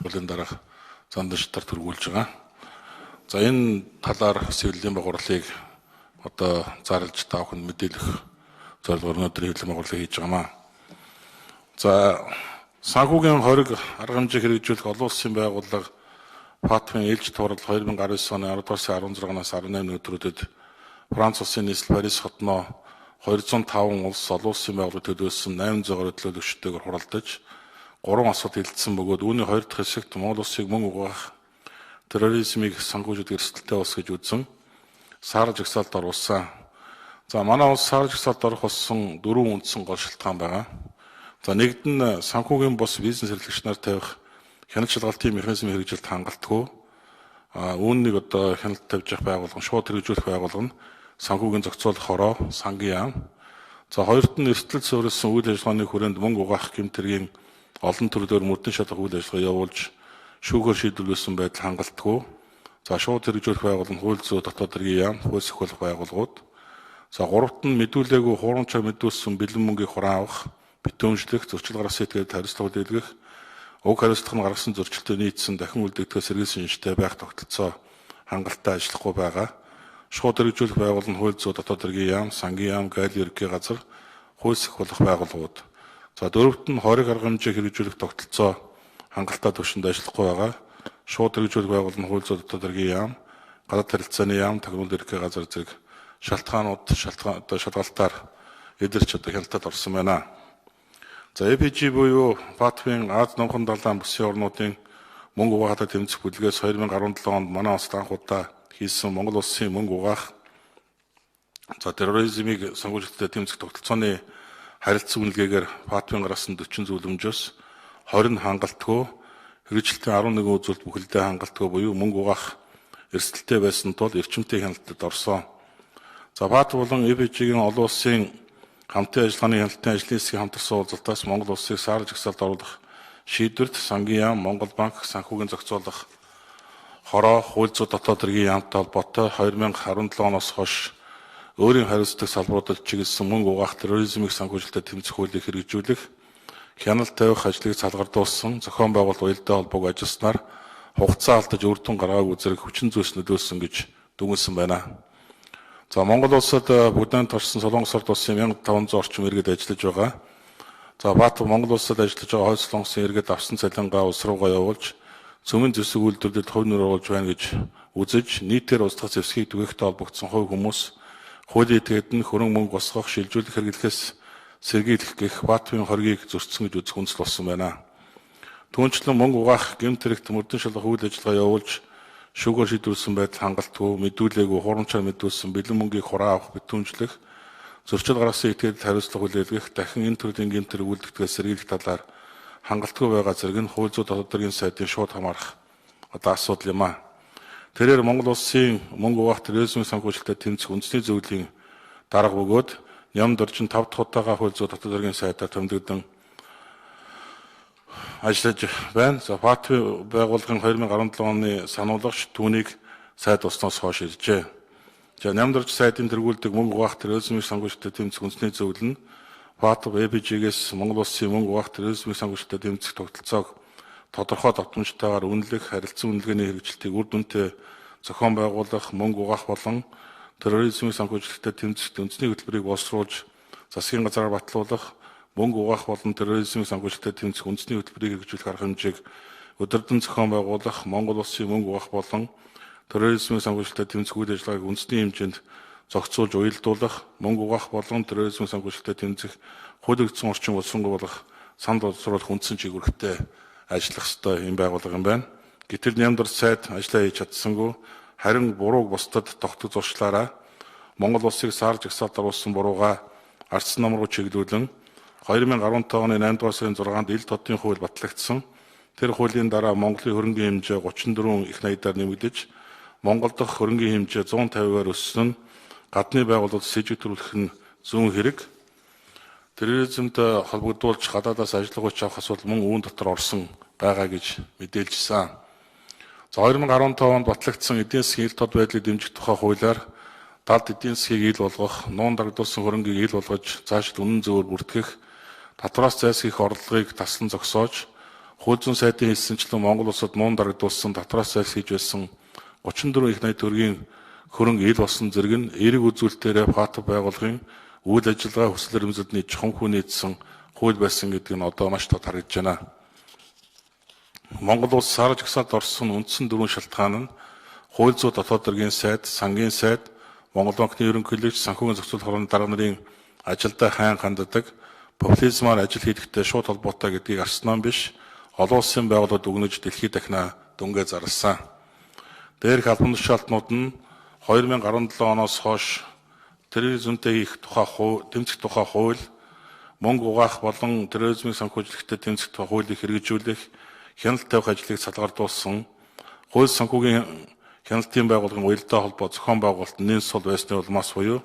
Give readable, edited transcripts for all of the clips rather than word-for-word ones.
Хөлийн дараах зан шатар төргүүлж байгаа. За энэ талаар Сэвлэлийн байгууллагыг одоо зарлж та бүхэнд мэдээлэх зорилгоор өнөөдөр хэвлэл байгууллага хийж байгаамаа. За санхүүгийн хориг арга хэмжээ хэрэгжүүлэх олон улсын байгууллага Фатмын ээлж туурал 2019 оны 10 сарын 16-наас 18 өдрүүдэд Франц улсын нийслэл Парис хотноо 205 улс олон улсын байгууллагад төлөвлөсөн 800 гаруй төлөөлөгчтэйгээр хуралдаж 3 асуудал илдсэн бөгөөд үүний 2 дахь хэсэгт Монгол улсыг мөн угаах терроризмыг санхүүжүүлэх эрсдэлтэй улс гэж үзэн саар жагсаалд оруулсан. За манай улс саар жагсаалд орох болсон 4 үндсэн гол шалтгаан байгаа. За нэгд нь санхүүгийн бус бизнес эрхлэгч нар тавих хяналт шалгалтын механизм хэрэгжилт хангалтгүй. Үүнийг одоо хяналт тавьж явах байгууллага, шууд хэрэгжүүлэх байгууллага нь санхүүгийн зохицуулах хороо, сангийн яам. За хоёрт нь эрсдэл суурилсан үйл ажиллагааны хүрээнд мөнгө угаах гэмтэргийн олон төрлөөр мөрдөн шалгах үйл ажиллагаа явуулж шүүгээр шийдвэрлсэн байдал хангалтгүй. За шууд хэрэгжүүлэх байгууллага нь хууль зүйн дотоод хэргийн яам, хууль сахиулах байгууллагууд. За гуравт нь мэдүүлээгүй хуурамчаар мэдүүлсэн бэлэн мөнгийг хураан авах, битүүмжлэх, зөрчил гаргасан этгээд хариуцлага дэлгэх, уг хариуцлага нь гаргасан зөрчилтөд нийцсэн дахин үлдэгдэх сэргийлсэн шинжтэй байх тогтолцоо хангалттай ажиллахгүй байгаа. Шууд хэрэгжүүлэх байгууллага нь хууль зүйн дотоод хэргийн яам, сангийн яам, гайлын ерөнхий газар, хууль сахиулах байгууллагууд. За дөрөвт нь хориг арга хэмжээ хэрэгжүүлэх тогтолцоо хангалттай төвшөнд ажиллахгүй байгаа. Шууд хэрэгжүүлэх байгууллага нь хууль зүйн дотоод хэргийн яам, гадаад харилцааны яам, тагнуул ерөнхий газар зэрэг шалтгаалтаар эдэрч одоо хяналтад орсон байна. За EPG буюу Фатмын Аз номхон далайн бүсийн орнуудын мөнгө угаахтай тэмцэх бүлгээс 2017 онд манай улсад анх удаа хийсэн Монгол улсын мөнгө угаах терроризмыг санхүүжилттэй тэмцэх тогтолцооны харилцан үнэлгээгээр Фатмын гаргасан 40 зөвлөмжөөс 20 нь хангалтгүй, хэрэгжилтийн 11 үзүүлэлт бүхэлдээ хангалтгүй буюу мөнгө угаах эрсдэлтэй байсан тул эрчимтэй хяналтад орсон. За Фат болон EPG-ийн олон улсын хамтын ажиллагааны хяналтын ажлын хэсгийн хамтарсан уулзалтаас Монгол улсыг саар жагсаалд оруулах шийдвэрт сангийн яам, Монгол банк, санхүүгийн зохицуулах хороо, хууль зүйн дотоод хэргийн яамтай холбоотой 2017 оноос хойш өөрийн хариуцдаг салбаруудад чиглэсэн мөнгө угаах терроризмыг санхүүжилтөд тэмцэх хуулийг хэрэгжүүлэх, хяналт тавих ажлыг салгардуулсан, зохион байгуулалт уялдаа холбоог ажилласнаар хугацаа алдаж үр дүн гаргаагүй зэрэг хүчин зүйлс нөлөөлсөн гэж дүгнэлсэн байна. За Монгол улсад бүгдэн турсан Солонгос орд улсын 1500 орчим иргэд ажиллаж байгаа. За Баатар Монгол улсад ажиллаж байгаа хойд Солонгосын иргэд авсан цалингаа улс руугаа явуулж цөмийн зэвсэг үйлдвэрлэлд хувь нэр оруулж байна гэж үзэж нийтээр устгах зэвсгийг түгээхтэй холбогдсон хувь хүмүүс хуулийн этгээд нь хөрөнгө мөнгө босгох, шилжүүлэх хэрэглэхээс сэргийлэх гэх Баатарын хоргийг зөрчсөн гэж үзэх үндэслэл болсон байна. Түүнчлэн мөнгө угаах, гэмт хэрэгт мөрдөн шалгах үйл ажиллагаа явуулж шүүгээр шийдвэрлсэн байдал хангалтгүй, мэдүүлээгүй хуурамчаар мэдүүлсэн бэлэн мөнгийг хураан авах, битүүмжлэх, зөрчил гаргасан этгээд хариуцлага хүлээлгэх, дахин энэ төрлийн гэмт хэрэг үйлдэгдгээс сэргийлэх талаар хангалтгүй байгаа зэрэг нь хууль зүйн дотоод хэргийн сайдын шууд хамаарах одоо асуудал юм а. Тэрээр Монгол улсын мөнгө угаах терроризмын санхүүжилтөд тэмцэх үндэсний зөвлөлийн дарга бөгөөд нямд орчин 5 дахь удаага хууль зүйн дотоод хэргийн сайдаар томилогдсон ажиллаж байна. За Фатмын байгууллагын 2017 оны сануулгач түүнийг сайд усноос хойш иржээ. За нямдарч сайдын тэргүүлдэг мөнгө угаах терроризмыг санхүүжилтөд тэмцэх үндэсний зөвлөл нь Фатм EPG-гээс Монгол улсын мөнгө угаах терроризмыг санхүүжилтөд тэмцэх тогтолцоог тодорхой давтамжтайгаар үнэлэх, харилцан үнэлгээний хэрэгжилтийг үр дүнтэй зохион байгуулах, мөнгө угаах болон терроризмыг санхүүжилтөд тэмцэх үндэсний хөтөлбөрийг боловсруулж, засгийн газраар батлуулах, мөнгө угаах болон терроризмыг санхүүжилтөд тэмцэх үндэсний хөтөлбөрийг хэрэгжүүлэх арга хэмжээг өдөрдөн зохион байгуулах, Монгол улсын мөнгө угаах болон терроризмыг санхүүжилтөд тэмцэх үйл ажиллагааг үндэсний хэмжээнд зохицуулж уялдуулах, мөнгө угаах болон терроризмыг санхүүжилтөд тэмцэх хуулигдсан орчин болсонгүй болох санал боловсруулах үндсэн чиглэлтэй ажиллах ёстой юм байгууллага юм байна. Гэтэл нямдарч сайд ажиллаа хийж чадсангүй, харин бурууг бусдад тогтдог зуршлаараа Монгол улсыг саар жагсаалд оруулсан буруугаа ардсан ном руу чиглүүлэн 2015 оны 8 сарын 6-нд ил тодын хууль батлагдсан. Тэр хуулийн дараа Монголын хөрөнгийн хэмжээ 34 их 80-аар нэмэгдэж, Монгол дахь хөрөнгийн хэмжээ 150-аар өссөн нь гадны байгууллагууд сэжиг төрүүлэх нь зүүн хэрэг. Терроризмтэй холбогдуулж гадаадаас ажиллах хүч авах асуудал мөн үүн дотор орсон байгаа гэж мэдээлжсэн. За 2015 онд батлагдсан эдийн засгийн ил тод байдлыг дэмжих тухай хуулиар далд эдийн засгийг ил болгох, нуун дарагдуулсан хөрөнгийг ил болгож, цаашид үнэн зөвөөр бүртгэх, татвараас зайлсхийх орлогыг таслан зогсоож, Хууль зүйн сайдын хэлсэнчлэн Монгол улсад муун дарагдуулсан дотроос зайлс хийж байсан 34 их найт төгрөгийн хөрөнгө ил болсон зэрэг нь эерэг үзүүлэлтээр ФАТФ байгууллагын үйл ажиллагаа хүсэл эрмэлзэлний чухамхүү нийцсэн хууль байсан гэдэг нь одоо маш тод харагдж байна. Монгол улс сар жагсаалд орсон үндсэн дөрвөн шалтгаан нь хууль зүйн дотоод хэргийн сайд, сангийн сайд, Монгол банкны ерөнхийлөгч, санхүүгийн зохицуулах хорооны дарга нарын ажилдаа хайн ханддаг, популизмаар ажил хийдэгтэй шууд холбоотой гэдгийг арснаа биш, олон улсын байгууллагад өгнөж дэлхийд дахина дүнгээ зарласан. Дээрх албан тушаалтнууд нь 2017 оноос хойш терроризмтэй тэмцэх тухай хууль, мөнгө угаах болон терроризмыг санхүүжлэхдээ тэмцэх тухай хуулийг хэрэгжүүлэх, хяналт тавих ажлыг салгардуулсан, хууль санхүүгийн хяналтын байгууллагын уялдаа холбоо зохион байгуулалт нэн сул байсны улмаас буюу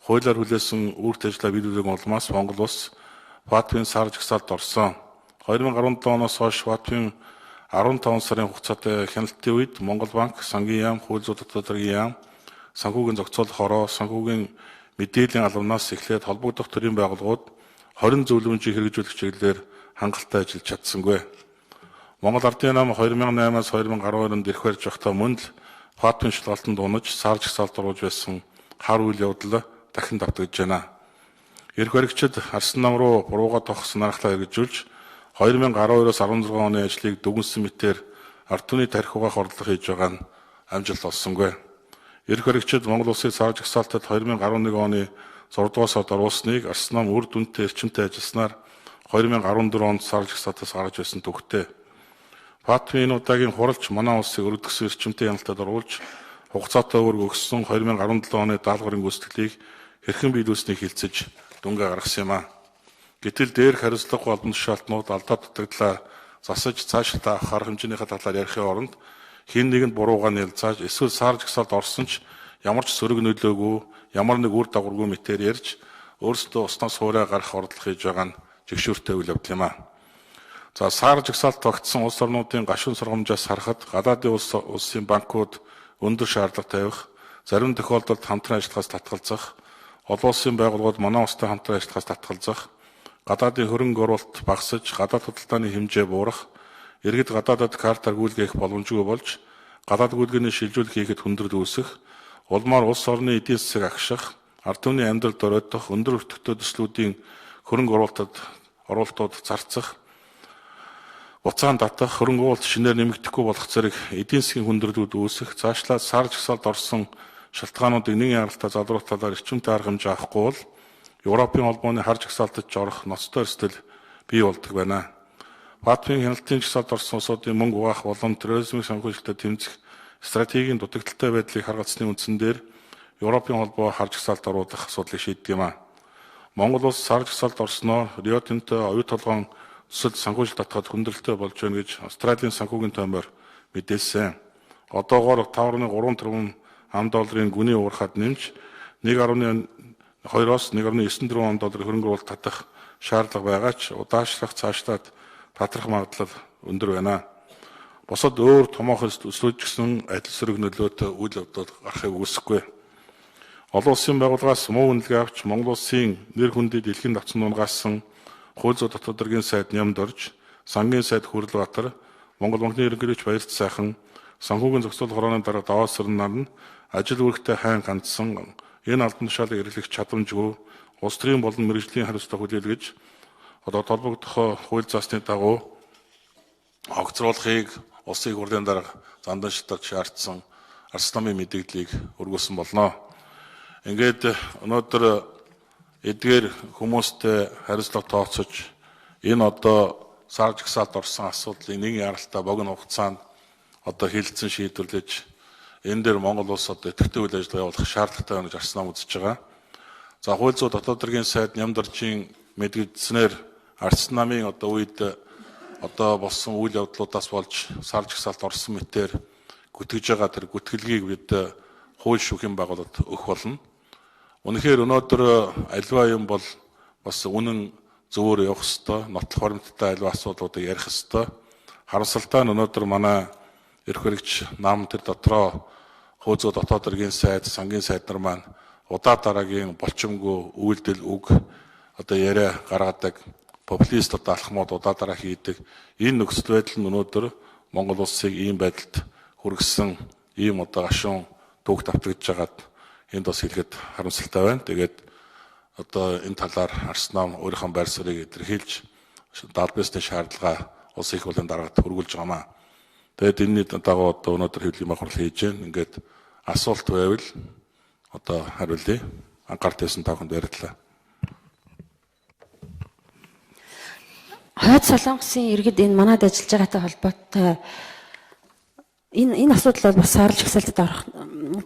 хуулиар хүлээсэн үрт ажлаа биелүүлэх улмаас Монгол улс ФАТФ-ийн сар жагсаалд орсон. 2017 оноос хойш ФАТФ-ийн 15 сарын хугацаатай хяналтын үед Монгол банк, сангийн яам, хууль зүйн дотоод хэргийн яам, санхүүгийн зохицуулах хороо, санхүүгийн мэдээллийн албанаас эхлээд холбогдох төрийн байгууллагууд 20 зөвлөмжийг хэрэгжүүлэх чиглэлээр хангалттай ажиллаж чадсангүй. Монгол Ардын нам 2008-аас 2012 онд эрх барьж байхдаа мөн л ФАТФ-ийн шалгалтанд унаж сар жагсаалд оруулж байсан хар үйл явдал дахин давтагдж байна. Эрх баригчид Арслан нам руу бурууга тох санаархлаа хэрэгжүүлж 2012-оос 16 оны ажлыг дүгнсэн мэтээр ард түмний тархи угаах орлого хийж байгаа нь амжилт олсонгүй. Эрх баригчид Монгол улсын сар жагсаалтад 2011 оны 6 дугаар сард оруулсныг Арслан нам үр дүнтэй эрчимтэй ажилласнаар 2014 онд сар жагсаалтаас гарч байсан төгтөө. ФАТФ-ийн удаагийн хуралч манай улсыг өргөдгсөн эрчимтэй хяналтад оруулж хугацаатай өөрөг өгсөн 2017 оны даалгаврын гүйцэтгэлийг хэрхэн биелүүлснийг хэлцэж дүнгээ гаргасан юм а. Гэтэл дээрх хариуцлагагүй албан тушаалтнууд алдаа дутагдлаа засаж цаашлаа авах арга хэмжээнийхээ талаар ярихын оронд хэн нэгэнд буруугаа нэлцааж эсвэл сар жагсаалд орсон ч ямар ч сөрөг нөлөөгүй ямар нэг үр дагаваргүй мэтээр ярьж өөрсдөө уснаас хуурай гарах ордлого хийж байгаа нь жигшүүртэй үйл явдал юм а. За сар жагсаалт тогтсон улс орнуудын гашуун сургамжаас харахад гадаадын улсын банкуд өндөр шаардлага тавих, зарим тохиолдолд хамтран ажиллахаас татгалзах, олон улсын байгууллагууд манай улстай хамтран ажиллахаас татгалзах, гадаадын хөрөнгө оруулалт багасж, гадаад худалдааны хэмжээ буурах, иргэд гадаадад картаар гүйлгээх боломжгүй болж, гадаад гүйлгээний шилжүүлэх хийхэд хүндрэл үүсэх, улмаар улс орны эдийн засаг агших, ард түмний амьдралд оройтох өндөр өртөгтэй төслүүдийн хөрөнгө оруулалтууд зарцах, уцаан татах, хөрөнгө оруулалт шинээр нэмэгдэхгүй болох зэрэг эдийн засгийн хүндрэлүүд үүсэх, цаашлаад сар жагсаалд орсон шалтгаануудыг нэгэн яралтаа залруулах талаар эрчимтэй арга хэмжээ авахгүй бол Европын холбооны хар жагсаалтад орох ноцтой эрсдэл бий болдог байна. ФАТФ-ийн хяналтын жагсаалд орсон улсуудын мөнгө угаах болон терроризмыг санхүүжлэлтэд тэмцэх стратегийн дутагдaltaй байдлыг харгалзсны үндсэн дээр Европын холбоо хар жагсаалд оруулах асуудлыг шийддэг юм а. Монгол улс сар жагсаалд орсноор Рио Тинто оюу толгоон төсөлд санхүүжилт татахад хүндрэлтэй болж байна гэж Австралийн санхүүгийн томьёор мэдээлсэн. Одоогоор 5.3 тэрбум $5 гүний уурхад нэмж 1.2-оос 1.9 тэрбум $1 хөрөнгө оруулалт татах шаардлага байгаа ч удаашлах цаашлаад татрах магадлал өндөр байна. Босод өөр томоохон өсвөж гисэн адил сөрөг нөлөөтэй үйл явдал гарахыг үүсэхгүй. Олон улсын байгууллагаас муу үнэлгээ авч Монгол улсын нэр хүндийг дэлхийн давцан нунгаасан хууль зүйн дотоод хэргийн сайд Нямд орж, сангийн сайд Хүрлбаатар, Монгол банкны ерөнхийлөгч Баярт сайхан, санхүүгийн зохицуулах хорооны дарга Даваа Сэрнаар нь ажил үүрэгтэй хайн ганцсан энэ албан тушаалыг эрхлэх чадамжгүй улс төрийн болон мэргэжлийн хариуцлага хүлээлгэж одоо толбогдох хууль заасны дагуу огцруулахыг улсын хурлын дарга зандан шатаж шаардсан Арслан намын мэдээллийг өргүүлсэн болно. Ингээд өнөөдөр эдгээр хүмүүстэй хариуцлага тооцож энэ одоо сар жагсаалд орсон асуудлыг нэгэн яралтаа богино хугацаанд одоо хилцэн шийдвэрлэж энэ дээр Монгол улс одоо идэвхтэй үйл ажиллагаа явуулах шаардлагатай байна гэж Арслан нам үзэж байгаа. За хууль зүйн дотоод хэргийн сайд Нямд оржийн мэдгдснээр Арслан намын одоо үед одоо болсон үйл явдлуудаас болж сар жагсаалд орсон мэтээр гүтгэж байгаа тэр гүтгэлгийг бид хууль шүүхийн байгууллагад өгөх болно. Үнэхээр өнөөдөр альва юм бол бас үнэн зөвөр явах ёстой, нотлох баримттай альва асуудлуудыг ярих ёстой. Харамсалтай нь өнөөдөр манай эрх баригч нам тэр дотроо хууль зүйн дотоод хэргийн сайд, сангийн сайд нар маань удаа дараагийн болчимгүй үйлдэл үг одоо яриа гаргадаг. популист одоо алхмууд удаадараа хийдэг энэ нөхцөл байдал нь өнөөдөр Монгол улсыг ийм байдалд хүргэсэн ийм одоо гашуун төгт автагдж байгаад энд бас хэлэхэд харамсалтай байна. Тэгээд одоо энэ талаар Арс нам өөрийнхөө байр суурийг илэрхийлж даалбасны шаардлага улсын их хурлын дараагт хөргүүлж байгаамаа. Тэгээд энэний дагуу одоо өнөөдөр хэвлэлийн бахархал хийж байна. Ингээд асуулт байвал одоо хариулъя. Анхаарал тавьсан та бүхэнд баярлалаа. Хойд Солонгосын иргэд энэ манад ажиллаж байгаатай холбоотой энэ асуудал бол бас саарл жагсаалтад орох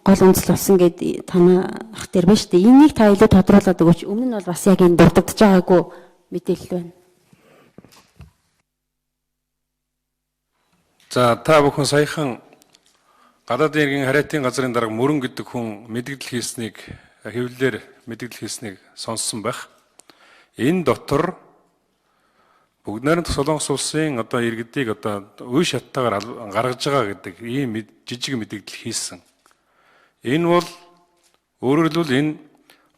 гол үндэслэл болсон гэд танах дээр байна шүү дээ. Энийг та илүү тодруулаад өгөөч. Өмнө нь бол бас яг энэ дурддаж байгаагүй мэдээлэл байна. За та бүхэн саяхан гадаадын иргэн хариатын газрын дарга Мөрөн гэдэг хүн мэдээлэл хийснийг хэвлэлээр мэдээлэл хийснийг сонссон байх. Энэ дотор бүгд найрамд Солонгос улсын одоо иргэдийг одоо үе шаттайгаар гаргаж байгаа гэдэг ийм жижиг мэдээлэл хийсэн. Энэ бол өөрөөр хэлбэл энэ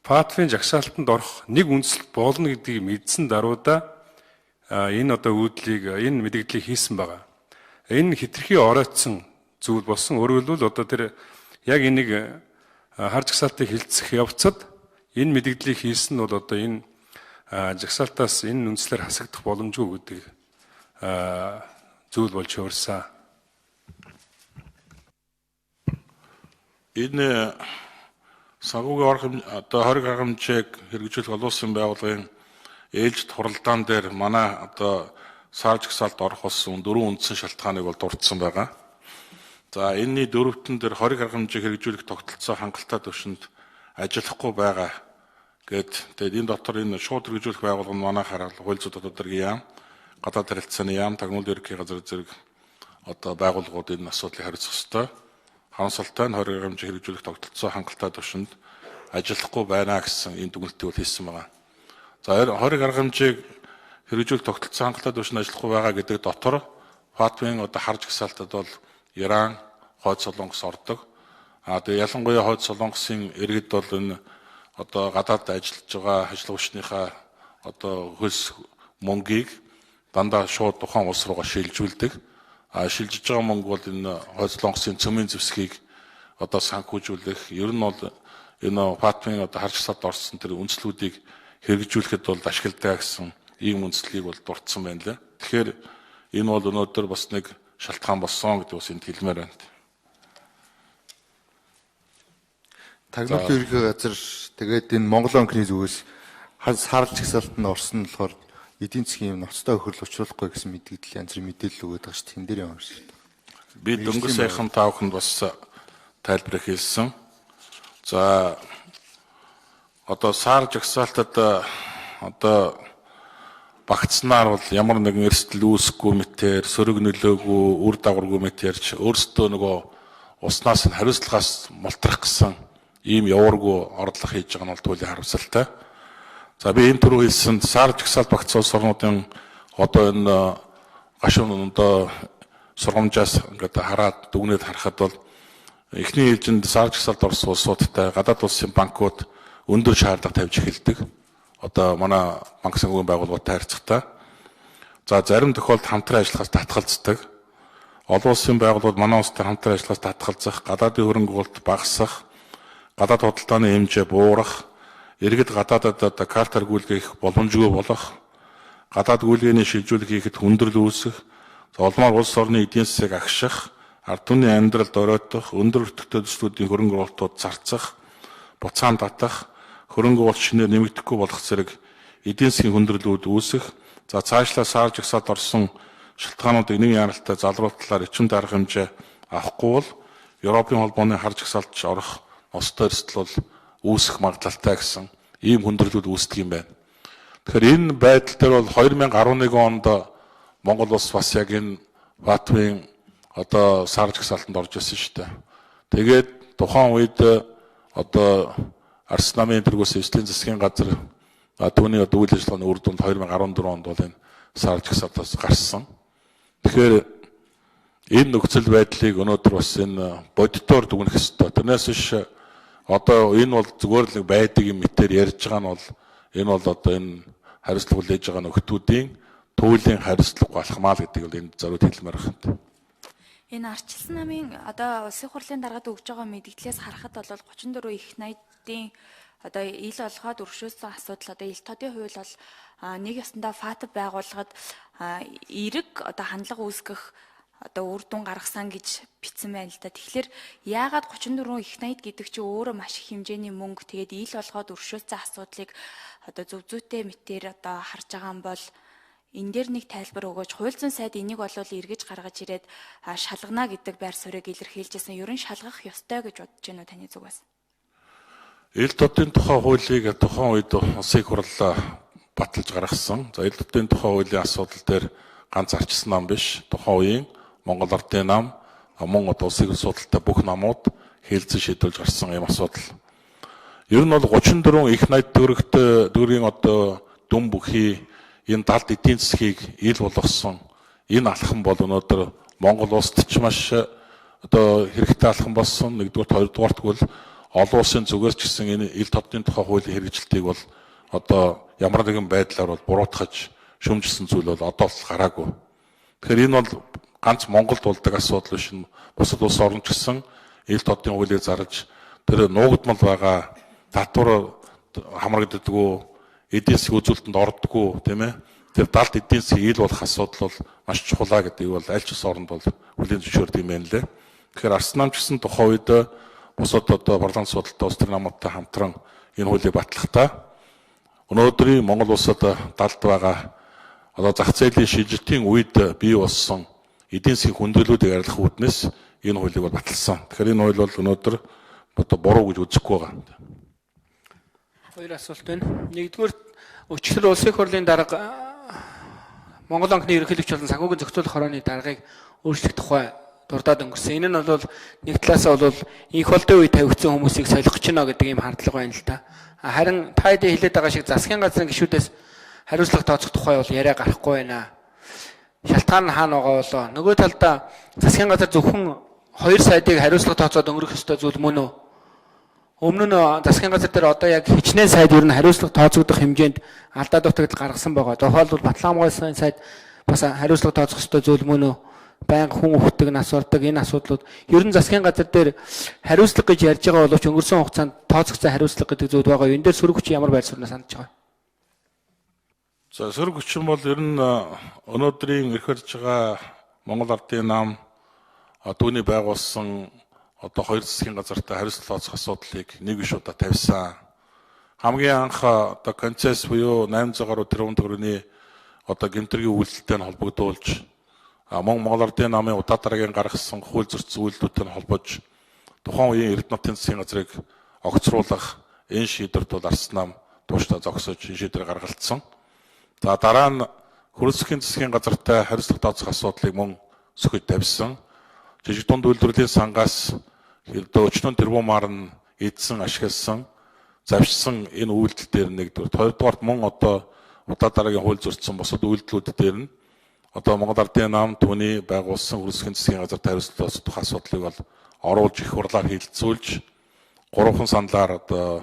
ФАТФ-ийн жагсаалтанд орох нэг үндэслэл болно гэдгийг мэдсэн даруйда энэ одоо үүдлийг энэ мэдээллийг хийсэн байгаа. Энэ хитрхи оройтсон зүйл болсон. Өөрөөр хэлбэл одоо тэр яг энийг хар жагсаалтыг хилцэх явцад энэ мэдээллийг хийсэн нь бол одоо энэ жагсаалтаас энэ үндслээр хасагдах боломжгүй гэдэг зүйл болж хуурсан. Энэ санхүүгийн одоо хориг хангамжийг хэрэгжүүлэх олон улсын байгууллагын ээлжид хуралдаан дээр манай одоо сар жагсаалд орох болсон 4 үндсэн шалтгааныг бол дурдсан байгаа. За энэний дөрөвтөн дээр хориг хангамжийг хэрэгжүүлэх тогтолцоо хангалттай төвшөнд ажиллахгүй байгаа. Тэгээд энэ дотор энэ шууд хэрэгжүүлэх байгууллага нь манай хараад хууль зүйн дотоод даргийн яам, гадаад харилцааны яам, тагнуулын ерөнхий газар зэрэг одоо байгууллагууд энэ асуудлыг хариуцах ёстой. Харамсалтай нь хориг хангамжийг хэрэгжүүлэх тогтолцоо хангалттай төвшөнд ажиллахгүй байна гэсэн энэ дүгнэлтийг бол хийсэн байгаа. За хориг хангамжийг хэрэгжүүлэх тогтолцоо хангалттай төвшөнд ажиллахгүй байгаа гэдэг дотор ФАТФ-ийн одоо хар жагсаалтад бол Иран, Хойд Солонгос ордог. Тэгээд ялангуяа Хойд Солонгосын иргэд бол энэ одоо гадаад ажиллаж байгаа ажил хүчнийхээ одоо хөлс мөнгийг дандаа шууд тухайн улс руугаа шилжүүлдэг. Шилжиж байгаа мөнгө бол энэ Хойд Солонгосын цөмийн зэвсгийг одоо санхүүжүүлэх, ер нь бол энэ ФАТФ-ийн одоо хар жагсаалд орсон тэр үндслүүдийг хэрэгжүүлэхэд бол ашигладаг гэсэн ийм үндслийг бол дурдсан байна лээ. Тэгэхээр энэ бол өнөөдөр бас нэг шалтгаан болсон гэдэг бас энд хэлмээр байна. Тагнуулын ерөнхий газар тэгээд энэ Монголын банкны зүгээс сарлж жагсаалтанд орсон нь болохоор эдийн засгийн ноцтой хөрөл учруулахгүй гэсэн мэдээлэл янз бүрийн мэдээлэл өгöd байгаа шүү дээ. Тэн дээр юм шүү дээ. Би дөнгөж саяхан та бүхэнд бас тайлбар хийсэн. За одоо сар жагсаалтад одоо багцнаар бол ямар нэгэн эрсдэл үүсэхгүй мэтээр, сөрөг нөлөөгүй, үр дагаваргүй мэтэрч өөрсдөө нөгөө уснаас нь хариуцлагаас мултрах гэсэн ийм явуургүй орлого хийж байгаа нь бол туйлын харамсалтай. За би энэ түрүү хэлсэн сар жагсаалт багц улс орнуудын одоо энэ гашуун одоо сургамжаас ингээд хараад дүгнээд харахад бол эхний ээлжинд сар жагсаалт орсон улсуудтай гадаад улсын банкуд өндөр шаардлага тавьж эхэлдэг. Одоо манай банк санхүүгийн байгууллагуудтай харьцахтаа. За зарим тохиолдолд хамтран ажиллахаас татгалздаг. Олон улсын байгууллагууд манай улстай хамтран ажиллахаас татгалзах, гадаадын хөрөнгө оруулалт багасгах, гадаад худалдааны хэмжээ буурах, иргэд гадаадад одоо картаар гүйлгэх боломжгүй болох, гадаад гүйлгээний шилжүүлэг хийхэд хүндрэл үүсэх, олмоор улс орны эдийн засгийг агших, ард түмний амьдралд оройтох, өндөр өртөгтэй төслүүдийн хөрөнгө оруулалтууд зарцах, буцаан татах, хөрөнгө оруулалт шинээр нэмэгдэхгүй болох зэрэг эдийн засгийн хүндрэлүүд үүсэх, за цаашлаа сар жагсаалд орсон шалтгаануудыг нэг яаралтай залруултлаар ичим дарга хэмжээ авахгүй бол Европын холбооны хар жагсаалд орох ноцтой эрсдэл бол үүсэх магадлалтай гэсэн ийм хүндрэлүүд үүсдэг юм байна. Тэгэхээр энэ байдал дээр бол 2011 онд Монгол улс бас яг энэ ФАТФ-ийн одоо сар жагсаалтанд орж ирсэн шүү дээ. Тэгээд тухайн үед одоо Арс намын тэргүүс эслийн засгийн газар түүний одоо үйл ажиллагааны үр дүнд 2014 онд бол энэ сар жагсаалтаас гарсан. Тэгэхээр энэ нөхцөл байдлыг өнөөдөр бас энэ бодитоор дүгнэх ёстой. Тэрнээс биш одоо энэ бол зүгээр л нэг байдаг юм мэтэр ярьж байгаа нь бол энэ бол одоо энэ хариуцлага хүлээж байгаа нөхдүүдийн туйлын хариуцлага алхмаа л гэдэг бол энд зориуд хэлмээр байна. Энэ ардчилсан намын одоо улсын хурлын даргад өгж байгаа мэдгдлээс харахад бол 34 их найдын одоо ил олгоод өршөөсөн асуудал одоо ил тодын хууль бол нэг ёсондоо ФАТ байгууллагад эерэг одоо хандлага үүсгэх одоо үр дүн гаргасан гэж бичсэн байна л да. Тэгэхээр яагаад 34 их найд гэдэг чинь өөрөө маш их хэмжээний мөнгө тэгээд ил олгоод өршөөсөн асуудлыг одоо зөв зүйтэй мэтээр одоо харж байгаа юм бол энэ дээр нэг тайлбар өгөөж хууль зүйн сайд энийг бол эргэж гаргаж ирээд шалгана гэдэг байр суурийг илэрхийлжсэн. Ерөн шалгах ёстой гэж бодож байна уу таны зүгээс? Ил тодын тухай хуулийг тухайн үед улсын хурл баталж гаргасан. За ил тодын тухай хуулийн асуудал дээр ганц ардчилсан нам биш. Тухайн үеийн Монгол Ардын нам, мөн улсын асуудалтай бүх намууд хэлэлцэн шийдвэрлэж гарсан юм асуудал. Ер нь бол 34 их найд төгрөгийн одоо дүн бүхий энэ далд эдийн засгийг ил болгосон энэ алхам бол өнөөдөр Монгол улсад ч маш одоо хэрэгтэй алхам болсон. Нэгдүгээр, хоёрдугаар тэгвэл олон улсын зүгээс ч гэсэн энэ ил тодны тухай хуулийн хэрэгжилтийг бол одоо ямар нэгэн байдлаар бол буруутгаж шүмжилсэн зүйл бол одоо л гараагүй. Тэгэхээр энэ бол ганц Монголд болдог асуудал биш. Бусад улс орн ч гэсэн ил тодны хуулийг зарлж тэр нуугдмал байгаа татвар хамрагддаггүй, эдийн засгийн үзүүлэлтэнд ордоггүй, тийм ээ. Тэр далд эдийн засгийн ил болох асуудал бол маш чухал гэдэг бол аль ч улс оронд бол хүлээн зөвшөөрдөг юм байна лээ. Тэгэхээр Арс нам ч гэсэн тухайн үед бусад одоо парламент судалтай улс төр намуудтай хамтран энэ хуулийг батлахдаа өнөөдрийн Монгол улсад далд байгаа одоо зах зээлийн шилжилтийн үед бий болсон эдийн засгийн хүндрэлүүдийг арилгах үүднээс энэ хуулийг бол баталсан. Тэгэхээр энэ хууль бол өнөөдөр одоо буруу гэж үзэхгүй байгаа. Хоёр асуулт байна. Нэгдүгээр өчигдөр улсын хурлын дарга Монгол анхны ерөнхийлөгч болон санхүүгийн зохицуулах хорооны даргыг өөрчлөх тухай дурдаад өнгөрсөн. Энэ нь бол нэг талаасаа бол инх болдын үе тавигдсан хүмүүсийг солих гэж байна гэдэг ийм хардлага байна л да. Харин та хэдийн хэлээд байгаа шиг засгийн газрын гишүүдээс хариуцлага тооцох тухай бол яриа гарахгүй байна. Шалтгаан нь хаана байгаа болоо? Нөгөө талдаа засгийн газар зөвхөн 2 сайдыг хариуцлага тооцоод өнгөрөх ёстой зүйл мөн үү? Өмнө нь засгийн газар дээр одоо яг хичнээн сайд ер нь хариуцлага тооцогдох хэмжээнд алдаа дутагдал гаргасан байгаа. Тухайлбал Батлан сайд бас хариуцлага тооцох ёстой зүйл мөн үү? Байнга хүн өвддөг, нас ордог энэ асуудлууд ер нь засгийн газар дээр хариуцлага гэж ярьж байгаа боловч өнгөрсөн хугацаанд тооцогдсон хариуцлага гэдэг зүйл байгаа. Энэ дээр сөрөг хүчин ямар байр суурьнаас хандж байгаа? За сөрөг хүчин бол ер нь өнөөдрийн эрхэрж байгаа Монгол Ардын нам түүний байгуулсан одоо хоёр засгийн газартай хариуцлага тооцох асуудлыг нэг биш удаа тавьсан. Хамгийн анх одоо концесс буюу 800 гаруй тэрбум төгрөгийн одоо гэмтэргийн үйлдэлтэй холбогдуулж Монгол Ардын намын удаа дараагийн гаргасан хууль зөрчил үйлдэлтэй холбож тухайн үеийн Эрдэнэтийн засгийн газрыг огцруулах энэ шийдвэрт бол Арс нам тууштай зогсож энэ шийдвэр гаргалтсан. За дараа нь хөрөлсөхийн засгийн газартай хариуцлага тооцох асуудлыг мөн сөхөж тавьсан. Жижиг дунд үйлдвэрлэлийн сангаас өчнөн тэрбумаар нь эдсэн ашигласан завшсан энэ үйлдэл дээр нэгдүгээр, хоёрдугаарт мөн одоо удаа дараагийн хууль зөрчсөн бусад үйлдэлүүд дээр нь одоо Монгол Ардын нам түүний байгуулсан хөрөлсөхийн засгийн газар хариуцлага тооцох асуудлыг бол оруулж их хурлаар хилцүүлж 3 саналаар одоо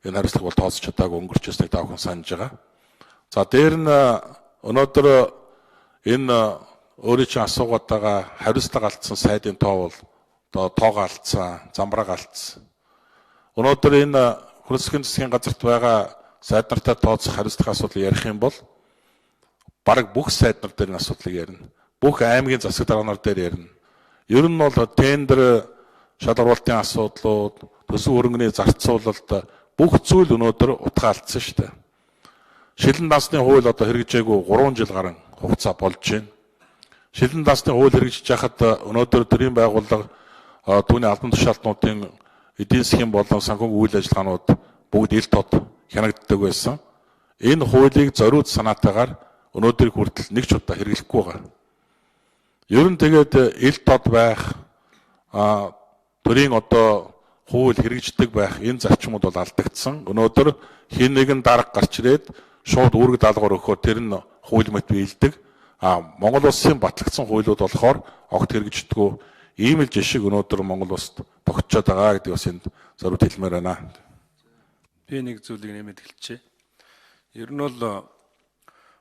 энэ хариуцлага бол тооцож чадаагүй өнгөрч ирснийг та бүхэн санаж байгаа. За дээр нь өнөөдөр энэ өөрийн чинь асуугаад байгаа хариуцлага алдсан сайдын тоо бол одоо тоогоо алдсан, замбрааг алдсан. Өнөөдөр энэ хөрөлсөхийн засгийн газарт байгаа сайд нартай тооцох хариуцлагын асуудлыг ярих юм бол бараг бүх сайд нар дээр энэ асуудлыг ярина. Бүх аймгийн засаг дарга нар дээр ярина. Ер нь бол тендер, шал оруулалтын асуудлууд, төсөв хөрөнгөний зарцуулалт бүх зүйл өнөөдөр утга алдсан шүү дээ. Шилэн дансны хууль одоо хэрэгжээгүй 3 жил гарan хугацаа болж байна. Шилэн дансны хууль хэрэгжиж байхад өнөөдөр төрийн байгууллага түүний албан тушаалтнуудын эдийн засгийн болон санхүүгийн үйл ажиллагаанууд бүгд ил тод хянагддаг байсан. Энэ хуулийг зориуд санаатаагаар өнөөдрийг хүртэл нэг ч удаа хэрэглэхгүй байгаа. Ер нь тэгээд ил тод байх төрийн одоо хууль хэрэгждэг байх энэ зарчмууд бол алдагдсан. Өнөөдөр хин нэгэн дарга гарч ирээд шууд үүрэг даалгавар өгөхөөр тэр нь хууль мэт биелдэг. Монгол улсын батлагдсан хуулиуд болохоор огт хэрэгждэггүй. Ийм л жишг өнөөдөр Монгол улсад тогтчод байгаа гэдэг бас энд зориуд хэлмээр байна. Би нэг зүйлийг нэмэт хэлчихье. Ер нь бол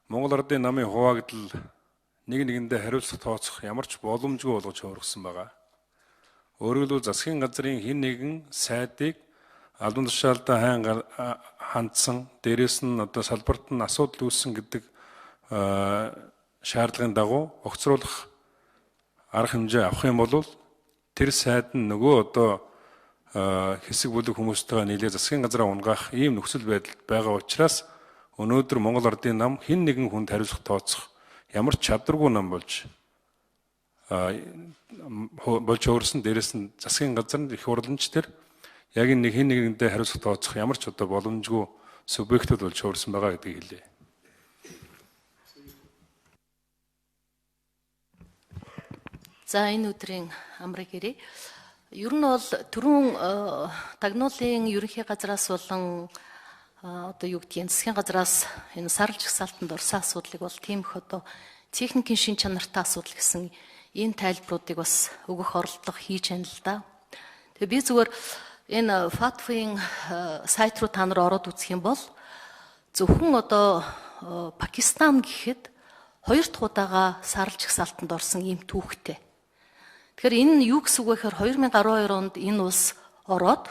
Монгол Ардын намын хуваагдал нэг нэгэндээ хариуцлага тооцох ямар ч боломжгүй болгож хувирсан байгаа. Өөрөөр хэлбэл засгийн газрын хэн нэгэн сайдыг албан тушаалдаа хандсан, дээрээс нь одоо салбарт нь асуудал үүссэн гэдэг шаардлагын дагуу огцруулах арга хэмжээ авах юм бол тэр сайд нь нөгөө одоо хэсэг бүлэг хүмүүстэйгээ нийлээ засгийн газраа унгаах ийм нөхцөл байдал байгаа учраас өнөөдөр Монгол Ардын нам хэн нэгэн хүнд хариуцлага тооцох ямар ч чадваргүй нам болж өөрсөн, дээрээс нь засгийн газар их хурланч тэр яг энэ хэн нэгэндээ хариуцлага тооцох ямар ч одоо боломжгүй субъектуд болж өөрсөн байгаа гэдгийг хэлье. За энэ өдрийн амрыг ирээ. Ер нь бол түрүүн тагнуулын ерөнхий газраас болон одоо юу гэдгийг засгийн газраас энэ сарлж жагсаалтанд орсон асуудлыг бол тийм их одоо техникийн шин чанартай асуудал гэсэн ийм тайлбаруудыг бас өгөх оролдлого хийж байна л да. Тэгээ би зүгээр энэ ФАТФ-ийн сайт руу та нар ороод үзэх юм бол зөвхөн одоо Пакистан гэхэд 2 дахь удаага сарлж жагсаалтанд орсон ийм түүхтэй. Тэгэхээр энэ юу гэсэн үг вэ гэхээр 2012 онд энэ улс ороод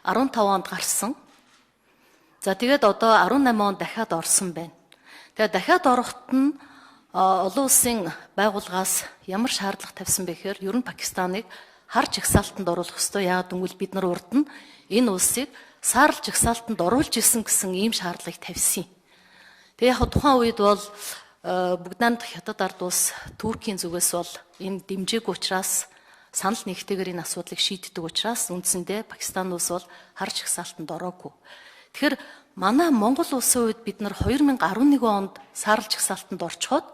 15 онд гарсан. За тэгээд одоо 18 онд дахиад орсон байна. Тэгээд дахиад ороход нь олон улсын байгууллагаас ямар шаардлага тавьсан бэ гэхээр ер нь Пакистаныг хар жагсаалтанд оруулах ёстой. Яагаад гэвэл бид нар урд нь энэ улсыг сарлж жагсаалтанд оруулж исэн гэсэн ийм шаардлагыг тавьсан. Тэгээд яг тухайн үед бол бүгд найрамдах хятад ард улс Туркийн зүгээс бол энэ дэмжээг учраас санал нэгтэйгээр энэ асуудлыг шийддэг учраас үндсэндээ Пакистан улс бол хар жагсаалтанд ороогүй. Тэгэхээр манай Монгол улсын үед бид нар 2011 онд сарлж жагсаалтанд орчход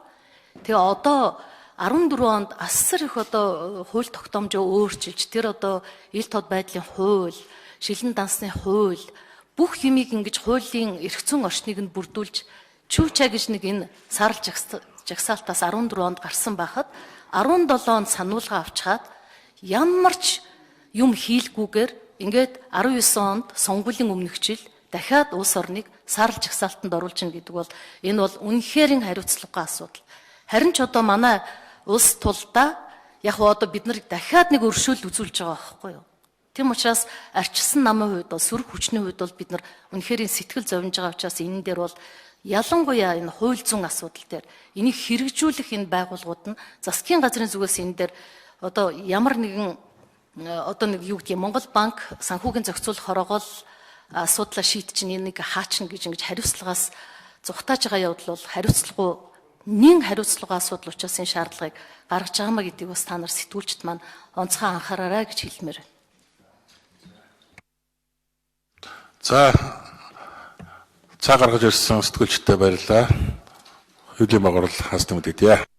тэгээ одоо 14 онд асар их одоо хууль тогтоомжоо өөрчилж тэр одоо ил тод байдлын хууль, шилэн дансны хууль бүх юмыг ингэж хуулийн эрх зүйн орчныг нь бүрдүүлж чүүча гэж нэг энэ сарлж жагсаалтаас 14 онд гарсан байхад 17 онд сануулга авчгаад ямар ч юм хийлгүүгээр ингээд 19 онд сонгуулийн өмнөгчил дахиад улс орныг сарлж жагсаалтанд оруулж гин гэдэг бол энэ бол үнэхээр хариуцлагагүй асуудал. Харин ч одоо манай улс тулдаа яг одоо бид нарыг дахиад нэг өршөөл үзүүлж байгаа байхгүй юу? Тийм учраас арчилсан намын хувьд бол сөрөг хүчний хувьд бол бид нар үнэхээр сэтгэл зовж байгаа учраас энэ дээр бол ялангуяа энэ хууль зүйн асуудал дээр энийг хэрэгжүүлэх энэ байгууллагууд нь засгийн газрын зүгээс энэ дээр одоо ямар нэгэн одоо нэг юу гэдгийг Монгол банк санхүүгийн зохицуулах хороогоол асуудлаа шийдэж энийг хаачна гэж ингэж хариуцлагаас зүхтааж байгаа явдал бол хариуцлагагүй нэн хариуцлагагүй асуудал учраас энэ шаардлагыг гаргаж байгаа маа гэдгийг бас та нар сэтгүүлчд маань онцгой анхаараарай гэж хэлмээр байна. За цаа гаргаж ирсэн сэтгүүлчтэй баярлалаа. Хөдөлгөөний байгууллага хас нэмэгдээ.